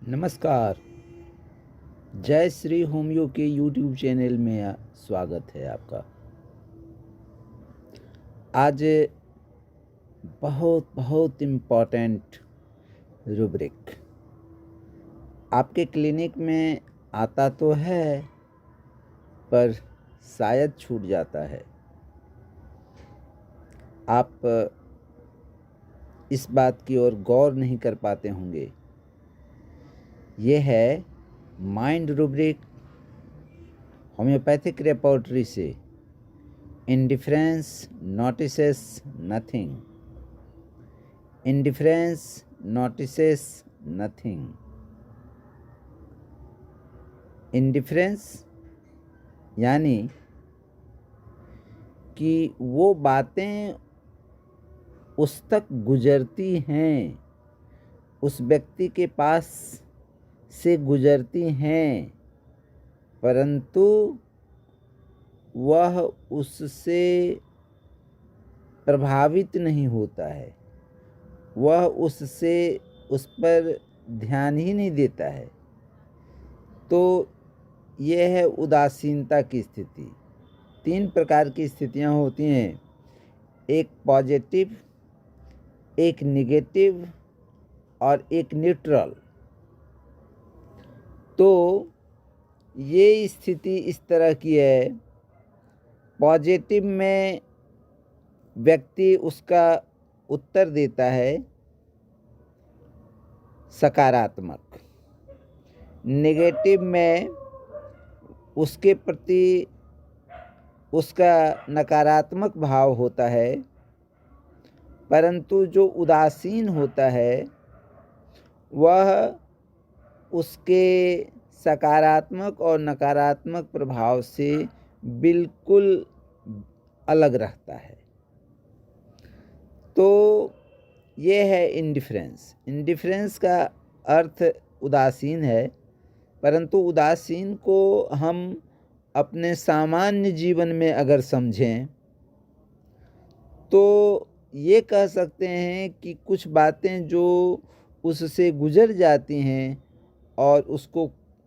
नमस्कार। जय श्री होमियो के यूट्यूब चैनल में स्वागत है आपका। आज बहुत इम्पोर्टेंट रूब्रिक आपके क्लिनिक में आता तो है पर शायद छूट जाता है। आप इस बात की ओर गौर नहीं कर पाते होंगे। ये है माइंड रूब्रिक होम्योपैथिक रिपोर्टरी से। Indifference notices nothing. Indifference notices nothing. Indifference यानी कि वो बातें उस तक गुजरती हैं, उस व्यक्ति के पास से गुजरती हैं, परंतु वह उससे प्रभावित नहीं होता है। वह उस पर ध्यान ही नहीं देता है। तो यह है उदासीनता की स्थिति। 3 प्रकार की स्थितियां होती हैं, एक पॉजिटिव, एक निगेटिव और एक न्यूट्रल। तो ये स्थिति इस तरह की है। पॉजिटिव में व्यक्ति उसका उत्तर देता है सकारात्मक। नेगेटिव में उसके प्रति उसका नकारात्मक भाव होता है, परंतु जो उदासीन होता है वह उसके सकारात्मक और नकारात्मक प्रभाव से बिल्कुल अलग रहता है। तो ये है इंडिफरेंस। इंडिफरेंस का अर्थ उदासीन है, परंतु उदासीन को हम अपने सामान्य जीवन में अगर समझें तो ये कह सकते हैं कि कुछ बातें जो उससे गुजर जाती हैं और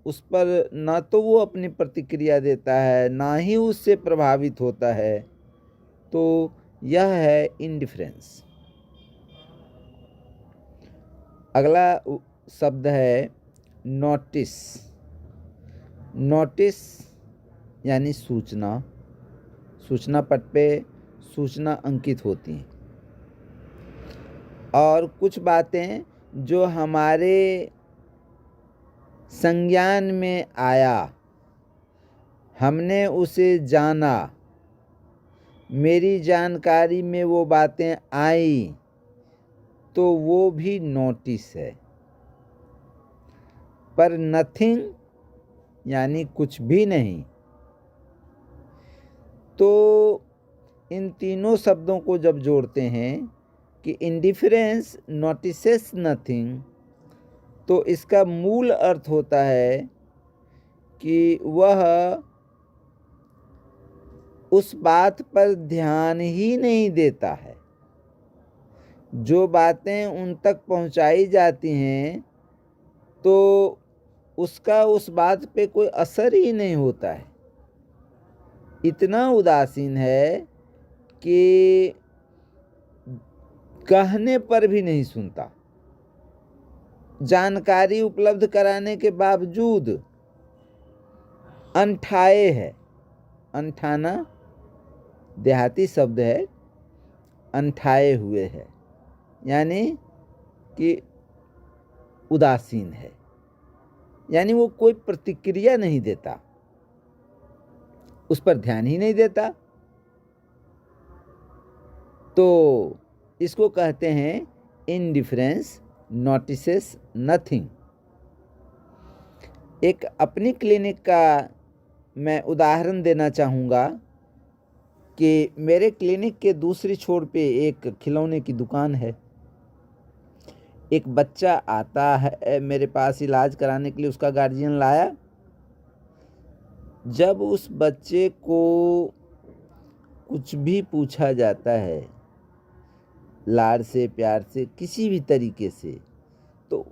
उस पर ना तो वो अपनी प्रतिक्रिया देता है, ना ही उससे प्रभावित होता है। तो यह है इंडिफरेंस। अगला शब्द है नोटिस। नोटिस यानी सूचना। सूचना पट पे सूचना अंकित होती हैं और कुछ बातें जो हमारे संज्ञान में आया, हमने उसे जाना, मेरी जानकारी में वो बातें आई, तो वो भी नोटिस है। पर नथिंग यानी कुछ भी नहीं। तो इन तीनों शब्दों को जब जोड़ते हैं कि इंडिफरेंस नोटिसेस नथिंग, तो इसका मूल अर्थ होता है कि वह उस बात पर ध्यान ही नहीं देता है। जो बातें उन तक पहुंचाई जाती हैं तो उसका उस बात पे कोई असर ही नहीं होता है। इतना उदासीन है कि कहने पर भी नहीं सुनता। जानकारी उपलब्ध कराने के बावजूद अनठाए है। अनठाना देहाती शब्द है, अनठाए हुए है, यानी कि उदासीन है, यानी वो कोई प्रतिक्रिया नहीं देता, उस पर ध्यान ही नहीं देता। तो इसको कहते हैं इंडिफरेंस नोटिसेस नथिंग। एक अपनी क्लिनिक का मैं उदाहरण देना चाहूँगा कि मेरे क्लिनिक के दूसरी छोर पे एक खिलौने की दुकान है। एक बच्चा आता है मेरे पास इलाज कराने के लिए, उसका गार्जियन लाया। जब उस बच्चे को कुछ भी पूछा जाता है, लाड़ से, प्यार से, किसी भी तरीके से, तो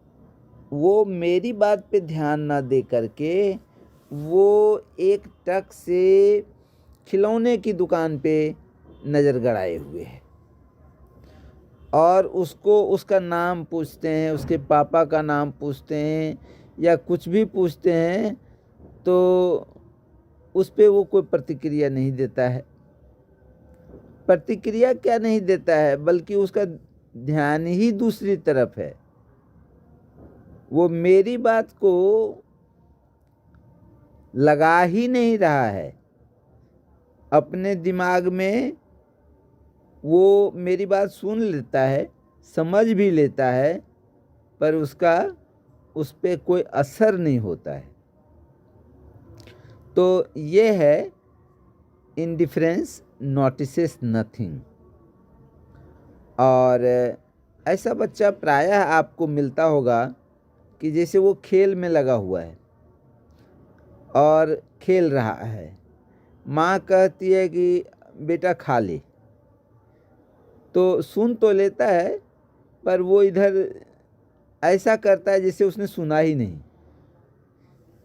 वो मेरी बात पे ध्यान ना दे करके वो एक टक से खिलौने की दुकान पे नज़र गड़ाए हुए है और उसको उसका नाम पूछते हैं, उसके पापा का नाम पूछते हैं या कुछ भी पूछते हैं तो उस पे वो कोई प्रतिक्रिया नहीं देता है। प्रतिक्रिया क्या नहीं देता है, बल्कि उसका ध्यान ही दूसरी तरफ है। वो मेरी बात को लगा ही नहीं रहा है। अपने दिमाग में वो मेरी बात सुन लेता है, समझ भी लेता है, पर उसका उस पे कोई असर नहीं होता है। तो ये है इंडिफरेंस नोटिसेस नथिंग। और ऐसा बच्चा प्रायः आपको मिलता होगा कि जैसे वो खेल में लगा हुआ है और खेल रहा है, माँ कहती है कि बेटा खा ले, तो सुन तो लेता है पर वो इधर ऐसा करता है जैसे उसने सुना ही नहीं।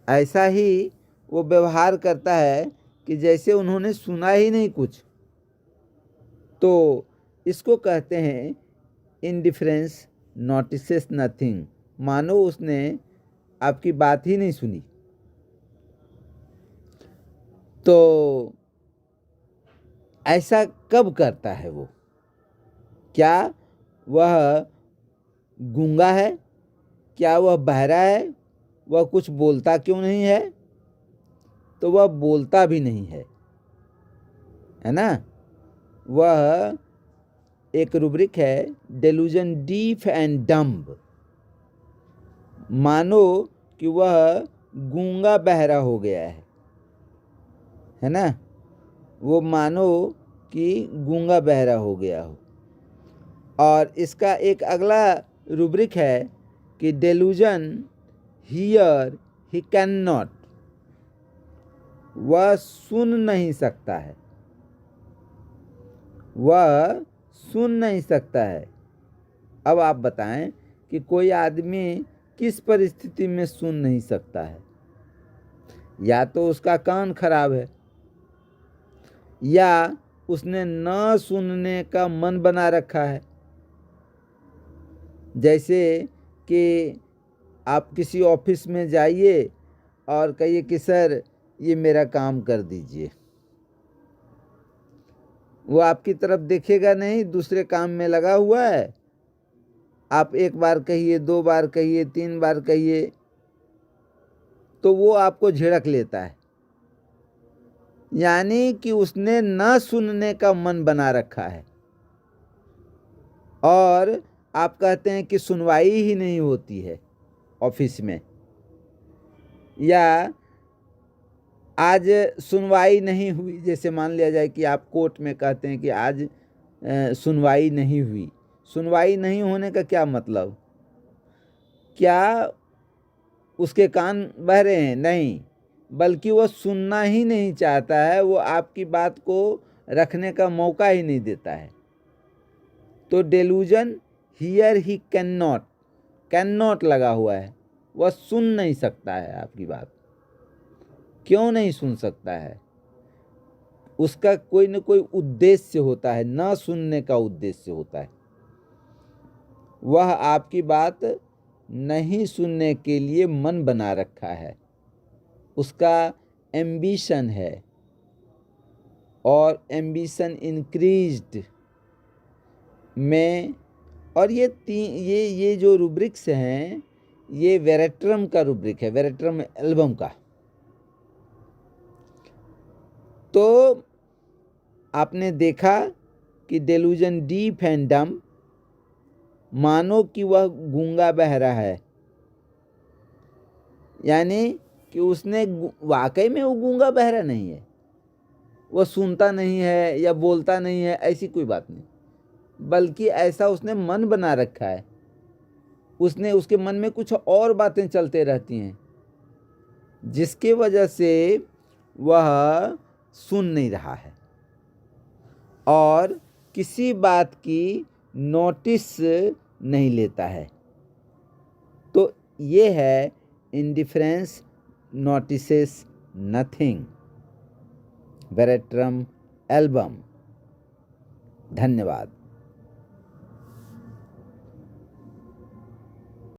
ऐसा ही वो व्यवहार करता है कि जैसे उन्होंने सुना ही नहीं कुछ। तो इसको कहते हैं इंडिफरेंस नोटिसेस नथिंग, मानो उसने आपकी बात ही नहीं सुनी। तो ऐसा कब करता है वो? क्या वह गूंगा है? क्या वह बहरा है? वह कुछ बोलता क्यों नहीं है? तो वह बोलता भी नहीं है ना। वह एक रूब्रिक है, डेलूजन डीफ एंड डम्ब, मानो कि वह गूंगा बहरा हो गया है ना। वो मानो कि गूंगा बहरा हो गया हो। और इसका एक अगला रूब्रिक है कि डेलूजन हियर ही कैन नॉट, वह सुन नहीं सकता है, वह सुन नहीं सकता है। अब आप बताएं कि कोई आदमी किस परिस्थिति में सुन नहीं सकता है? या तो उसका कान खराब है, या उसने न सुनने का मन बना रखा है। जैसे कि आप किसी ऑफिस में जाइए और कहिए कि सर ये मेरा काम कर दीजिए, वो आपकी तरफ देखेगा नहीं, दूसरे काम में लगा हुआ है। आप एक बार कहिए, दो बार कहिए, तीन बार कहिए, तो वो आपको झिड़क लेता है। यानी कि उसने न सुनने का मन बना रखा है। और आप कहते हैं कि सुनवाई ही नहीं होती है ऑफिस में, या आज सुनवाई नहीं हुई। जैसे मान लिया जाए कि आप कोर्ट में कहते हैं कि आज सुनवाई नहीं हुई। सुनवाई नहीं होने का क्या मतलब? क्या उसके कान बहरे हैं? नहीं, बल्कि वो सुनना ही नहीं चाहता है, वो आपकी बात को रखने का मौका ही नहीं देता है। तो डेलूजन हियर ही कैन नॉट लगा हुआ है, वह सुन नहीं सकता है आपकी बात। क्यों नहीं सुन सकता है? उसका कोई न कोई उद्देश्य होता है, ना सुनने का उद्देश्य होता है। वह आपकी बात नहीं सुनने के लिए मन बना रखा है, उसका एम्बिशन है, और एम्बिशन इंक्रीज्ड में। और ये जो रूब्रिक्स हैं, ये वेरेट्रम का रूब्रिक है, वेरेट्रम एल्बम का। तो आपने देखा कि डेलूजन डीप एंड डम, मानो कि वह गूंगा बहरा है, यानी कि उसने वाकई में वो गूंगा बहरा नहीं है, वह सुनता नहीं है या बोलता नहीं है, ऐसी कोई बात नहीं, बल्कि ऐसा उसने मन बना रखा है। उसके मन में कुछ और बातें चलते रहती हैं, जिसके वजह से वह सुन नहीं रहा है और किसी बात की नोटिस नहीं लेता है। तो ये है indifference notices nothing, veratrum album. धन्यवाद।